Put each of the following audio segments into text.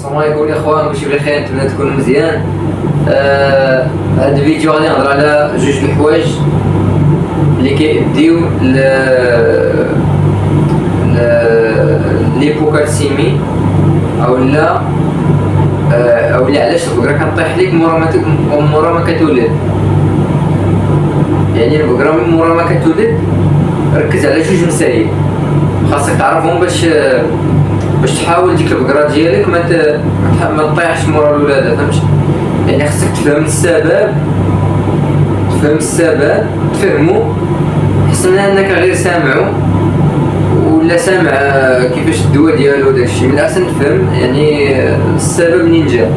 السلام عليكم الاخوان، كلشي بخير، نتمنى تكونوا مزيان. هاد الفيديو غادي نهضر على جوج د الحوايج اللي كيديو ليبوكالسيمي او لا علاش البقره كطيح ليك مورا ما كتولد. يعني البقره من مورا ما كتولد ركز على جوج مسائل خاصك تعرفهم باش تحاول ديك البقره ديالك ما تطيحش مورا الولاده، فهمت؟ يعني خاصك تفهم السبب تفهمو حسن انك غير سامعو ولا سامع كيفاش الدواء ديالو داكشي. من الاحسن تفهم يعني السبب منين جا،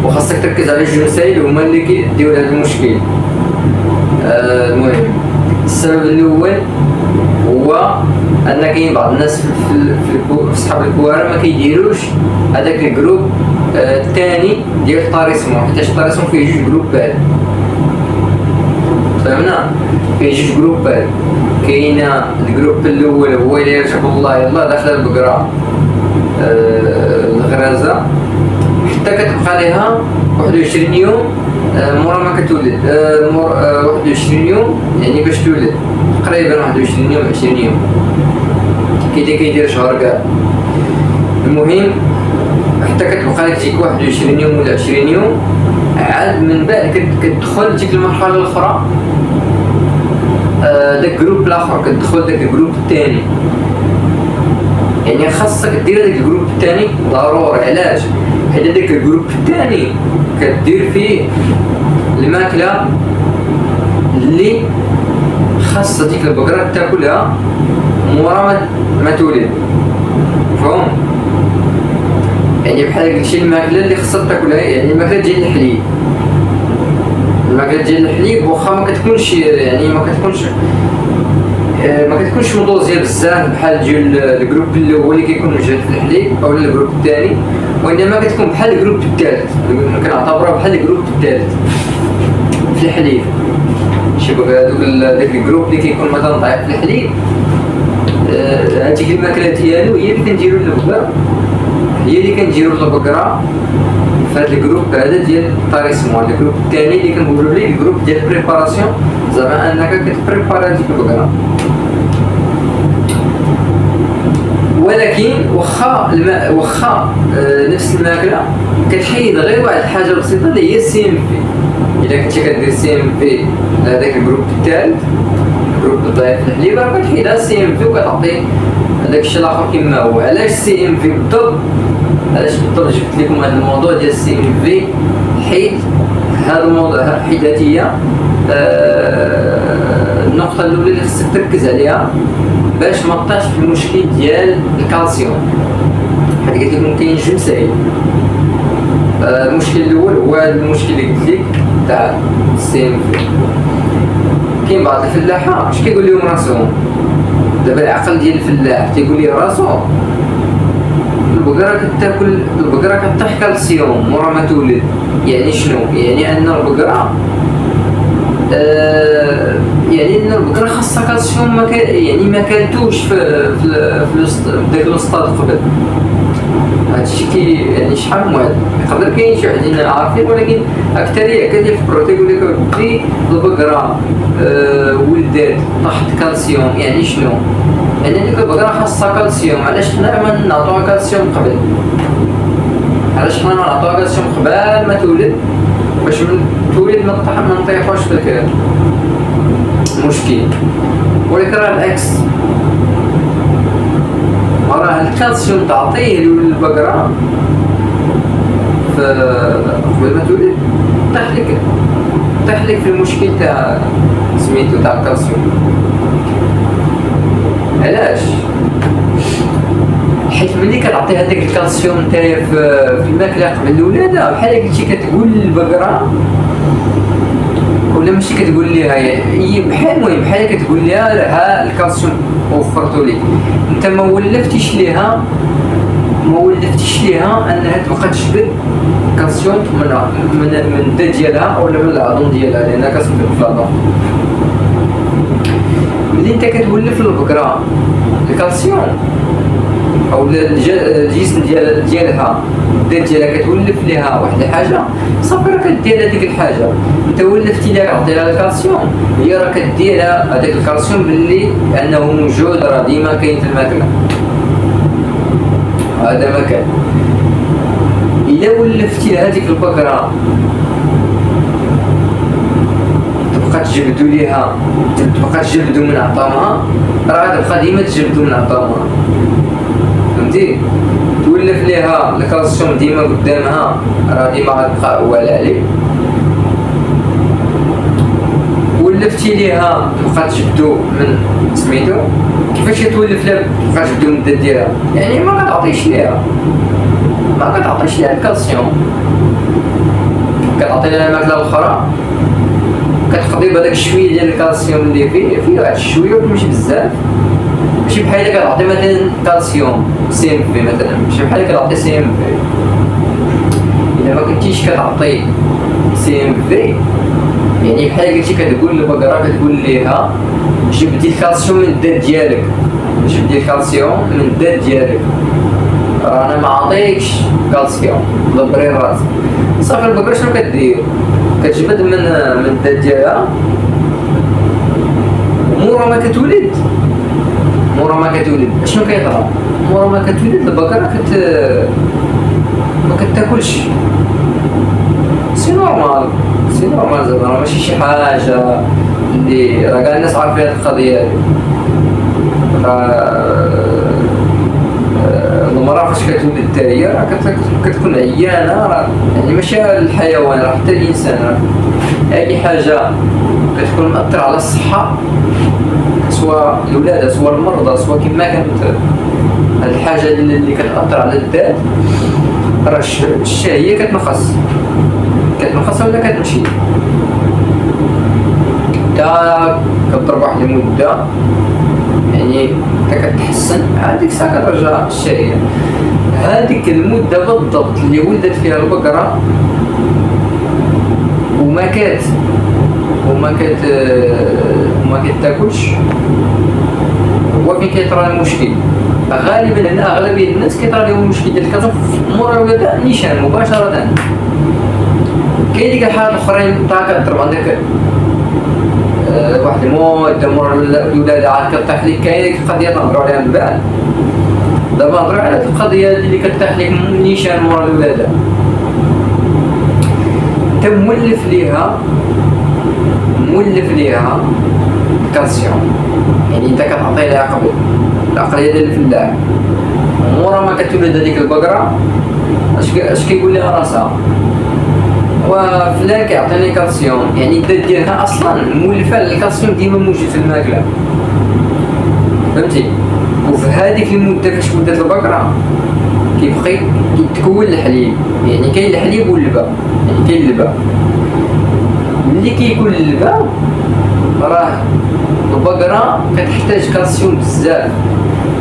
وخاصك تركز على جوج مسائل هما اللي كيديو لهذا المشكل. المهم السبب الاول هو ان كاين بعض الناس في صحاب الكوارع ما كيديروش هذاك الجروب الثاني ديال الطاريسمون، حيت الطاريسمون فيه جوج جروبات، فهمنا؟ فيه جوج جروبات. كاين الجروب الاول هو اللي يرجع الله يلاه داخل البقره الغرازه حتى كتبقى ليها 21 يوم مورا ما كتولد. 21 يوم يعني باش تولد تقريبا 21 يوم 20 يوم، كيدير شهر كاع. المهم حتى كتبقى لك ديك 21 يوم ولا 20 يوم، عاد من بعد كتدخل ديك المرحله الاخرى، داك الجروب الاخر كتدخل داك الجروب الثاني. يعني خاصك دير داك الجروب الثاني ضروري. علاش؟ حيت داك الجروب الثاني كدير فيه الماكله اللي خاصة ديك البقرة تاكلها مورا ما تولد، فهم؟ يعني بحال قلتي الماكلة اللي خاصها تاكلها، يعني الماكلة ديال الحليب. الماكلة ديال الحليب واخا ما كتكونش يعني ما كتكونش مدوزيه بزاف بحال ديال الجروب الاول اللي كيكون مجهد في الحليب او الجروب الثاني، وانما كتكون بحال الجروب الثالث، كنعتبرها بحال الجروب الثالث في الحليب. شي بقى داك الجروب اللي كيكون مثلا ضعيف في الحليب، هذيك الماكله ديالو هي اللي كنديرو للبقره، هي اللي كنديرو للبقره في هذا الجروب هذا ديال الطاريسمون. هذا الجروب الثاني اللي كنقولوا ليه الجروب ديال البريباراسيون، زعما انك كتبريبارا ديك البقره. ولكن واخا نفس الماكله كتحيد غير واحد الحاجه بسيطه اللي هي السي ام في. الا كنتي كدير سي ام في لهذاك الجروب الثالث، الجروب الضعيف في الحليب، راه كتحيدها السي ام في وكتعطي داك الشيء الاخر كما هو. علاش السي ام في بالضبط؟ علاش بالضبط جبت لكم هذا الموضوع ديال السي ام في؟ حيت هذا الموضوع حيدات هي النقطه الاولى اللي خصك تركز عليها باش ما تطيحش في المشكل ديال الكالسيوم. حيت قلت لكم كاين جوج مسائل. المشكل الاول هو هذا المشكل اللي قلت لك تاع السي ام في. كاين بعض الفلاحه اش كيقول لهم راسهم، دابا العقل ديال الفلاح تيقول لي راسو البقره كتاكل، البقره كطيح كالسيوم مورا ما تولد. يعني شنو؟ يعني ان البقره يعني ان البقره خاصها كالسيوم يعني ما كلتوش في داك الوسطاد قبل. هادشي يعني شحال واحد يقدر كاين شي وحدين عارفين، ولكن اكثريه كيفكروا تيقول لك بلي البقره ولدات طاحت كالسيوم. يعني شنو؟ يعني ديك البقره خاصها كالسيوم. علاش حنا ما نعطوها كالسيوم قبل؟ علاش حنا نعطوها كالسيوم قبل ما تولد باش من تولد ما نطيحوش في داك المشكل؟ ولكن راه العكس، راه الكالسيوم تعطيه للبقره قبل ما تولد طيح لك في المشكل تاع سميتو تاع الكالسيوم. علاش؟ حيت ملي كتعطي هذاك الكالسيوم نتايا في الماكله قبل الولاده، بحال قلتي كتقول للبقره ولا ماشي كتقول ليها، هي بحال المهم بحال كتقول ليها ها الكالسيوم وفرتو ليك. انت ما ولفتيش ليها انها تبقى تجبد كالسيوم من الدم ديالها ولا من العظم ديالها، لانها كتنفق في العظم. ملي انت كتولف للبقره الكالسيوم او الجسم ديالها الذات ديالها كتولف ليها واحد الحاجه، صافي راه كدير هذيك الحاجه. انت ولفتي ليها عطيها الكالسيوم، هي راه كدير هذاك الكالسيوم باللي انه موجود راه ديما كاين في الماكله. هذا ما كان. الا ولفتي لهذيك البقره تبقى تجبدوا ليها، تبقى تجبدوا من عظامها، راه تبقى ديما تجبدوا من عظامها، فهمتي؟ تولف ليها الكالسيوم ديما قدامها، راه ديما غتبقى واعله عليك. ولفتي ليها تبقى تجبدو من سميتو، كيفاش تولف لها تبقى تجبدو من الدات ديالها؟ يعني ما كتعطيش ليها الكالسيوم، كتعطي لها الماكله الاخرى كتقضي بهذاك الشويه ديال الكالسيوم اللي فيه واحد الشويه وتمشي بزاف. ماشي بحال كتعطي مثلا كالسيوم سي ام في مثلا، ماشي بحال كتعطي سي ام في. الا ما كنتيش كتعطي سي ام في يعني بحال قلتي كتقول للبقره كتقول ليها جبدي الكالسيوم من الذات ديالك، جبدي الكالسيوم من الذات ديالك، انا ما عطيكش كالسيوم دبري راسك. صافي البقره شنو كدير؟ كتجبد من الذات ديالها، مورا ما كتولد شنو كيطرا؟ مورا ما كتولد البقره ما كتاكلش. سي نورمال زعما ماشي شي حاجه اللي راه كاع الناس عارفين هاد القضيه هادي. المراه فاش كتولد حتى هي راه كتكون عيانه، راه يعني ماشي الحيوان، راه حتى الانسان راه اي حاجه كتكون مأثره على الصحه، سواء الولاده سواء المرضى سواء كما كانت هاد الحاجه اللي كتأثر على الذات، راه الشهيه كتنقص ولا كتمشي. تا كضرب واحد المده يعني تا كتحسن، هذيك الساعه كترجع الشهيه. هذيك المده بالضبط اللي ولدت فيها البقره وما كتاكلش، هو فين كيطرا المشكل. غالبا هنا اغلبيه الناس كيطرا لهم المشكل ديال الكسر مورا الولاده نيشان مباشره. كاين ديك الحالات الاخرين تا كضرب عندك واحد المده مورا الولاده عاد كطيح لك. كاين ديك القضيه نهضروا عليها من بعد، دابا نهضروا على هاد القضيه اللي كطيح لك نيشان مورا الولاده. تمولف ليها الكالسيوم، يعني انت كتعطي لها قبل العقليه ديال الفلاح. مورا ما كتولد هذيك البقره اش كيقول لها راسها؟ وفلان كيعطيني كالسيوم، يعني الذات ديالها اصلا مولفه الكالسيوم ديما موجود في الماكله، فهمتي؟ وفي هذيك المده فاش ولدت البقره كيبقى يتكون الحليب، يعني كاين الحليب واللبن، يعني كاين اللبن. ملي كيكون اللبن راه البقره كتحتاج كالسيوم بزاف،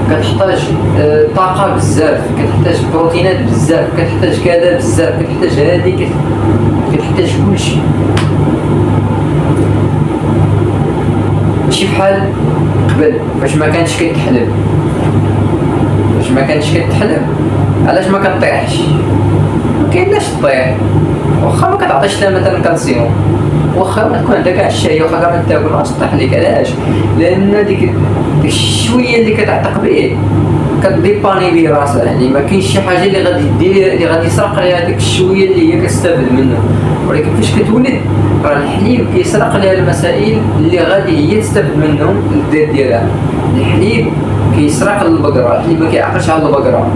كتحتاج طاقه بزاف، كتحتاج بروتينات بزاف، كتحتاج كذا بزاف، كتحتاج هذيك، كتحتاج كلشي. ماشي بحال قبل فاش ما كانش كيتحلب، علاش ما كطيحش؟ ما كاينلاش طيح، واخا ما كتعطيش لها مثلا كالسيوم، واخا ما تكون عندك كاع الشهيه، واخا كاع ما تاكل ما تطيح لك. علاش؟ لان ديك الشويه اللي كتعتق به كديباني به راسها، يعني ما كاينش شي حاجه اللي غادي دير اللي غادي يسرق ليها ديك الشويه اللي هي كتستافد منها. ولكن فاش كتولد راه الحليب كيسرق ليها المسائل اللي غادي هي تستافد منهم الذات ديالها. الحليب كيسرق للبقره، الحليب ما كيعقلش على البقره.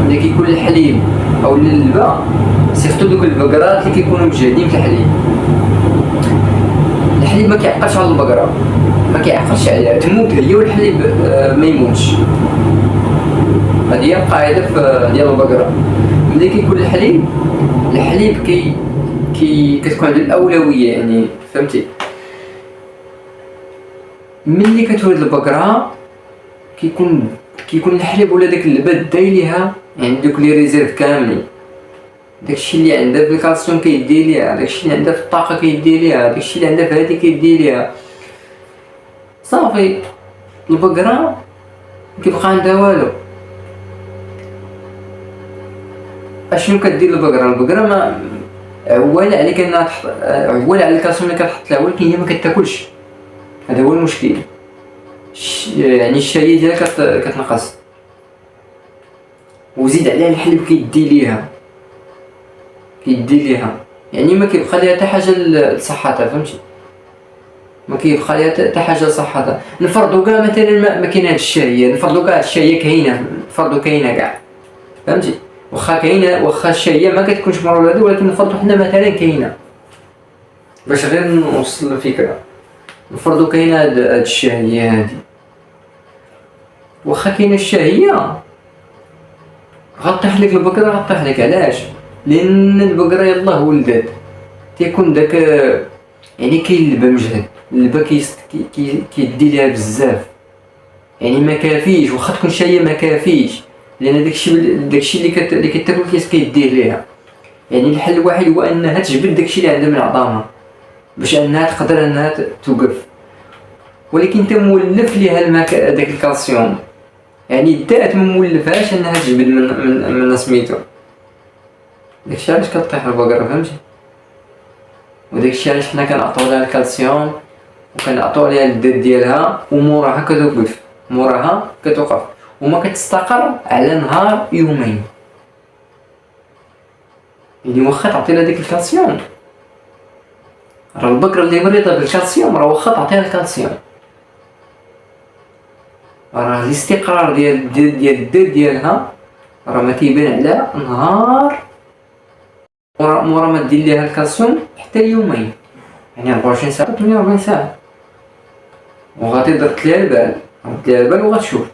ملي كيكون الحليب او اللبن سيرتو دوك البقرات اللي كيكونوا مجهدين في الحليب ما كيعقلش على البقره، ما كيعقلش عليها، تموت هي والحليب ما يموتش. هذه هي القاعده ديال البقره. ملي كيكون الحليب كتكون عنده الاولويه، يعني فهمتي؟ ملي كتولد البقره كيكون الحليب ولا داك اللبن دايليها، يعني دوك لي ريزيرف كاملين، داكشي اللي عندها في الكالسيوم كيدي ليها، داكشي اللي عندها في الطاقه كيدي ليها، داكشي اللي عندها في هادي كيدي ليها. صافي البقره كيبقى عندها والو، اشنو كدير البقره ما عوال عليك انها عوال على الكالسيوم اللي كتحط لها، ولكن هي ما كتاكلش. هذا هو المشكل. يعني الشهيه ديالها كتنقص، وزيد عليها الحليب كيدي ليها يعني ما كيبقى ليها حتى حاجه لصحتها، فهمتي؟ ما كيبقى ليها حتى حاجه لصحتها. نفرضوا كاع مثلا ما كاينه هاد الشهيه، نفرضوا كاع الشهيه كاينه، نفرضوا كاينه كاع، فهمتي؟ واخا كاينه، واخا الشهيه ما كتكونش مره ولا هادو، ولكن نفرضوا حنا مثلا كاينه، باش غير نوصل الفكره. نفرضوا كاينه هاد الشهيه هادي، واخا كاينه الشهيه غطيح لك البقره، غطيح لك. علاش؟ لان البقره يلاه ولدت تيكون داك يعني كاين اللبا مجهد، اللبا كيدي ليها بزاف، يعني ما كافيش. واخا تكون شهيه ما كافيش، لان داكشي اللي كتاكل كيديه ليها. يعني الحل الوحيد هو انها تجبد داكشي اللي عندها من عظامها باش انها تقدر انها توقف. ولكن انت مولف ليها داك الكالسيوم، يعني الذات ما مولفهاش انها تجبد من سميتو. داكشي علاش كطيح البقره، فهمتي؟ وداكشي علاش حنا كنعطيو لها الكالسيوم وكنعطيو لها الذات ديالها، وموراها كتوقف، موراها كتوقف وما كتستقر على نهار يومين. يعني واخا تعطي لها داك الكالسيوم، راه البقره اللي مريضه بالكالسيوم راه واخا تعطيها الكالسيوم، راه الاستقرار ديال الذات ديالها راه ما كيبان على نهار مورا ما دير ليها الكالسيوم حتى يومين، يعني 24 ساعه 48 ساعه. وغادي درت ليها البال وغتشوف.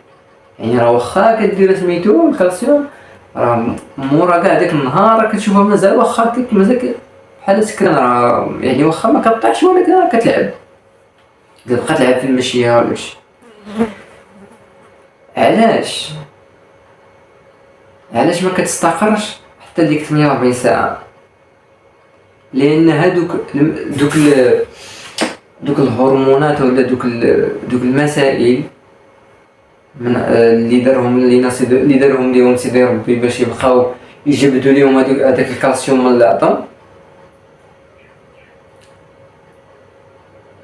يعني راه واخا كدير سميتو الكالسيوم، راه مورا كاع داك النهار راه كتشوفها مازال واخا مازال بحال سكران، راه يعني واخا ما كطيحش ولكن كتلعب، كتبقى تلعب في المشيه ولا شي. علاش ما كتستقرش حتى ديك 48 ساعه؟ لان هادوك دوك الهرمونات ولا دوك المسائل من اللي دارهم ليهم سيدي ربي باش يبقاو يجبدوا ليهم هذاك الكالسيوم من العظم،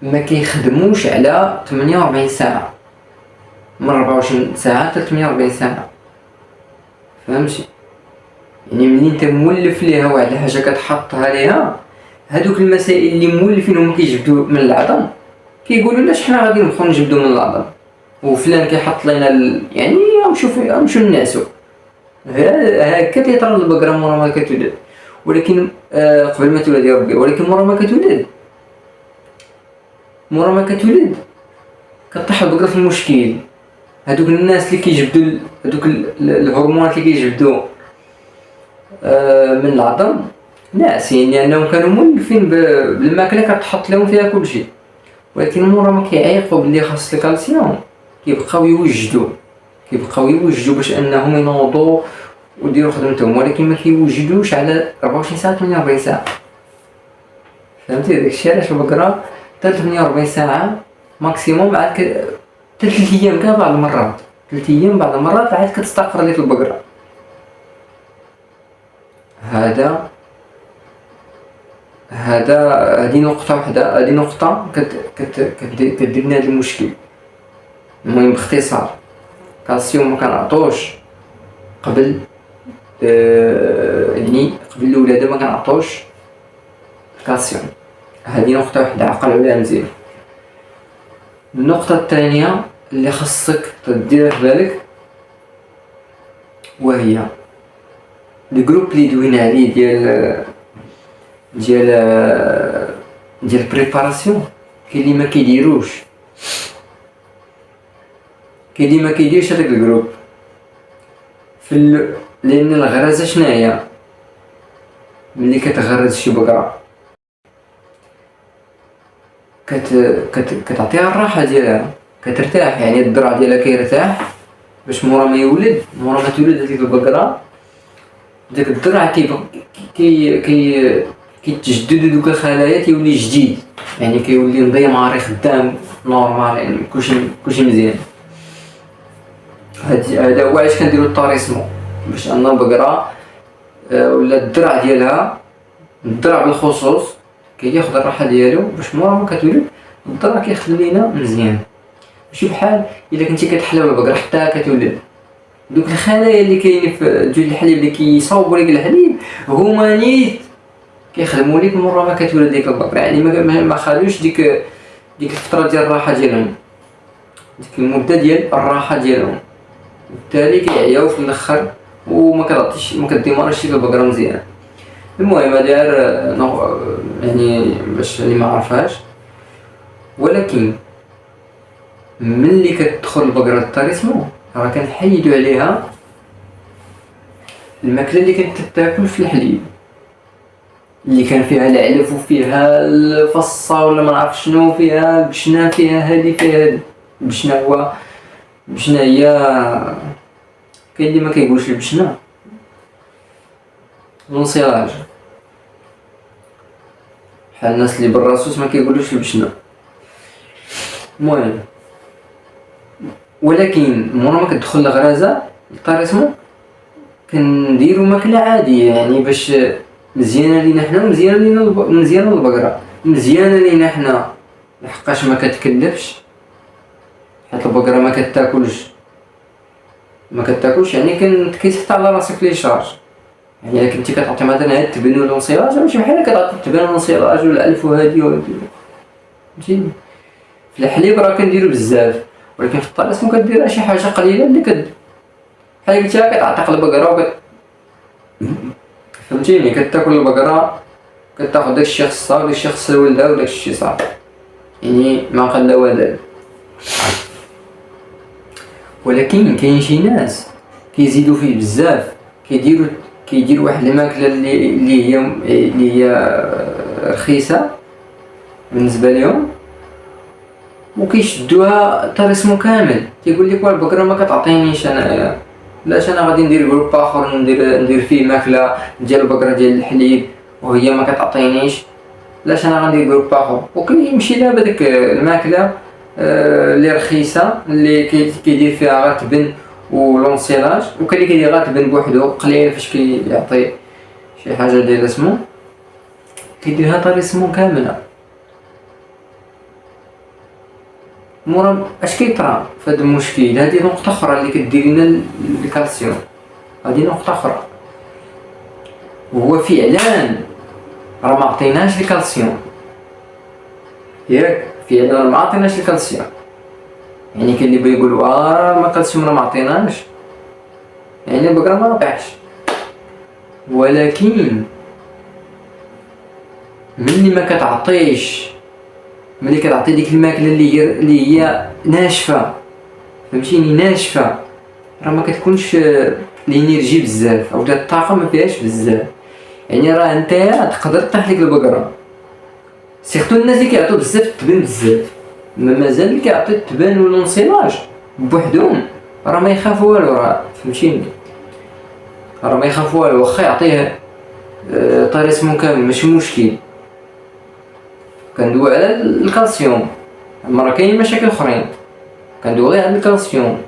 ما كيخدموش على 48 ساعه، من 24 ساعه حتى 48 ساعه، فهمتي؟ يعني ملي انت مولف ليها واحد الحاجه كتحطها ليها، هادوك المسائل اللي مولفينهم كيجبدوا من العظم كيقولوا لاش حنا غادي نبقاو نجبدوا من العظم، وفلان كيحط لنا يعني نمشيو ننعسوا. هكا تيطرى البقره مورا ما كتولد، ولكن قبل ما تولد يا ربي، ولكن مورا ما كتولد كطيح البقره في المشكل. هادوك الناس اللي كيجبدوا هادوك الهرمونات اللي كيجبدوا من العظم ناعسين، لانهم كانوا مولفين بالماكله كتحط لهم فيها كلشي، ولكن مورا ما كيعيقوا باللي خاص الكالسيوم كيبقاو يوجدوا باش انهم ينوضوا وديروا خدمتهم، ولكن ما كيوجدوش على 24 ساعه 48 ساعه، فهمتي؟ داكشي علاش البقره حتى 48 ساعه ماكسيموم عاد حتى 3 ايام كاع بعض المرات عاد كتستقر لك البقره. هذه نقطه وحده، هذه نقطه كدير لنا هذا المشكل. المهم باختصار، كالسيوم ما كنعطوش قبل يعني قبل الولاده ما كنعطوش كالسيوم. هذه نقطه وحده عقل عليها مزيان. النقطه الثانيه اللي خصك تدير في بالك وهي الجروب اللي دوينا عليه ديال البريباراسيون. كاين اللي ما كيديروش، كاين اللي ما كيديرش هذاك الجروب لان الغرازه شناهي؟ ملي كتغرز شي بقره كتعطيها الراحه ديالها، كترتاح، يعني الذرع ديالها كيرتاح باش مورا ما تولد هذيك البقره داك الذرع كيتجددوا دوك الخلايا، كيولي جديد، يعني كيولي نظيم عاري خدام نورمال، يعني كلشي مزيان. هذا هو علاش كنديروا الطاريسمو، باش ان البقره ولا الدرع ديالها، الدرع بالخصوص كياخد الراحه ديالو باش مورا ما كتولد الدرع كيخدم لينا مزيان. ماشي بحال الا كنتي كتحلب البقره حتى كتولد، دوك الخلايا اللي كاينين في جوج الحليب اللي كيصاوبوا لك الحليب هما نيت كيخدموا لك مورا ما كتولد ديك البقره. يعني ما خالوش ديك الفتره ديال الراحه ديالهم، ديك المده ديال الراحه ديالهم، بالتالي كيعياو في الاخر وما كديمارش ديك البقره مزيان. المهم داير يعني باش اللي ما عرفهاش، ولكن ملي كتدخل البقره للطريسمو راه كنحيدو عليها الماكله اللي كانت تاكل في الحليب، اللي كان فيها العلف وفيها الفصه ولا ما نعرف شنو، فيها البشنه، فيها هادي، فيها هادي. البشنه هي كاين اللي ما كيقولش البشنه، الانصراج، بحال الناس اللي بالراسوس ما كيقولوش البشنه. المهم ولكن مورا ما كتدخل الغرازه الطريسمو كنديرو ماكله عاديه، يعني باش مزيانه لينا حنا ومزيانه مزيانه للبقره، مزيانه لينا حنا لحقاش ما كتكلفش، حيت البقره ما كتاكلش يعني كيسحت على راسك لي شارج. يعني الا كنتي كتعطي مثلا هاد التبن ولا الانصراج ماشي بحال كتعطي التبن والانصراج والالف وهادي فهمتيني. في الحليب راه كنديرو بزاف، ولكن في الطريسمو كدير شي حاجه قليله اللي بحال قلتيها كتعتق البقره فهمتيني، كتاكل البقره، كتاخد داكشي خصها وداكشي خص ولدها وداكشي صافي، يعني ما قل ودل. ولكن كاين شي ناس كيزيدو فيه بزاف، كيديروا واحد الماكله اللي هي رخيصه بالنسبه لهم وكيشدوها طريسمو كامل. كيقول لك البقره ما كتعطينيش انايا، لاش انا غادي ندير جروب اخر ندير فيه ماكله ديال البقره ديال الحليب وهي ما كتعطينيش، لاش انا غندير جروب اخر. وكيمشي لها بديك الماكله اللي رخيصه اللي كيدير فيها غير تبن ولونسيلاج، وكاين اللي كيدير غير تبن بوحدو قليل فاش كيعطي شي حاجه ديال سمو، كيديرها طريسمو كامله. مورا اش كيطرا في هذا المشكل؟ هذه نقطه اخرى اللي كدير لنا الكالسيوم، هذه نقطه اخرى، وهو فعلا راه ما عطيناش الكالسيوم، ياك فعلا ما عطيناش الكالسيوم. يعني كاين اللي بيقولوا ما الكالسيوم راه ما عطيناش، يعني البقره ما ربحش. ولكن ملي ما كتعطيش، ملي كتعطي ديك الماكله اللي هي ناشفه، فهمتيني، ناشفه، راه ما كتكونش الانرجي بزاف او الطاقه ما فيهاش بزاف. يعني راه نتايا تقدر طيح لك البقره، سيرتو الناس اللي كيعطيو بزاف التبن بزاف، مازال اللي كيعطي التبان والانصلاج بوحدهم راه ما يخافوا والو، راه فهمتيني، راه ما يخافوا والو، واخا يعطيه طريسمو كامل ماشي مشكل. كندوي على الكالسيوم، اما راه كاين مشاكل اخرين، كندوي غير على الكالسيوم.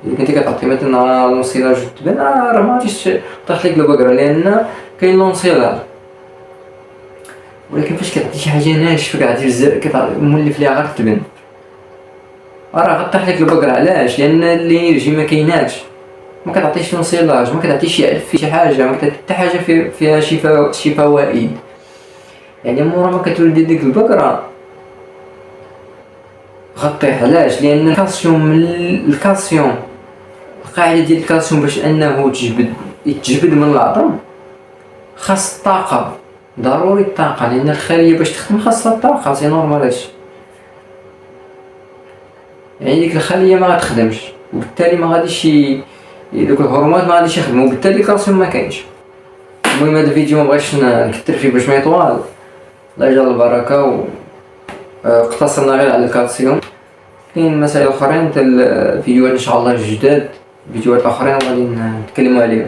الا كنتي كتعطي مثلا الانصلاج والتبان راه ما غاديش طيح لك البقره لان كاين الانصلاج. ولكن فاش كتعطي شي حاجه ناشفه كتعطي بزاف مولف ليها غير التبن راه غطيح لك البقره. علاش؟ لان الانرجي ما كايناش، ما كتعطيش الانصلاج، ما كتعطيش يعرف شي حاجه، ما كتعطي حتى حاجه فيها شي فوائد. يعني مورا ما كتولد ديك البقره غطيح. علاش؟ لان الكالسيوم القاعده ديال الكالسيوم باش انه يتجبد من العظم خاص الطاقه، ضروري الطاقه، لان الخليه باش تخدم خاصها الطاقه، سي نورمال هادشي. يعني ديك الخليه ما غتخدمش وبالتالي ما غاديش دوك الهرمونات ما غاديش يخدموا، وبالتالي الكالسيوم ما كاينش. المهم هذا الفيديو ما بغيتش نكثر فيه باش ما يطول، الله يجعل البركه، اقتصرنا غير على الكالسيوم. كاين مسائل اخرين حتى الفيديوهات ان شاء الله جداد، فيديوهات اخرين غادي نتكلموا عليهم.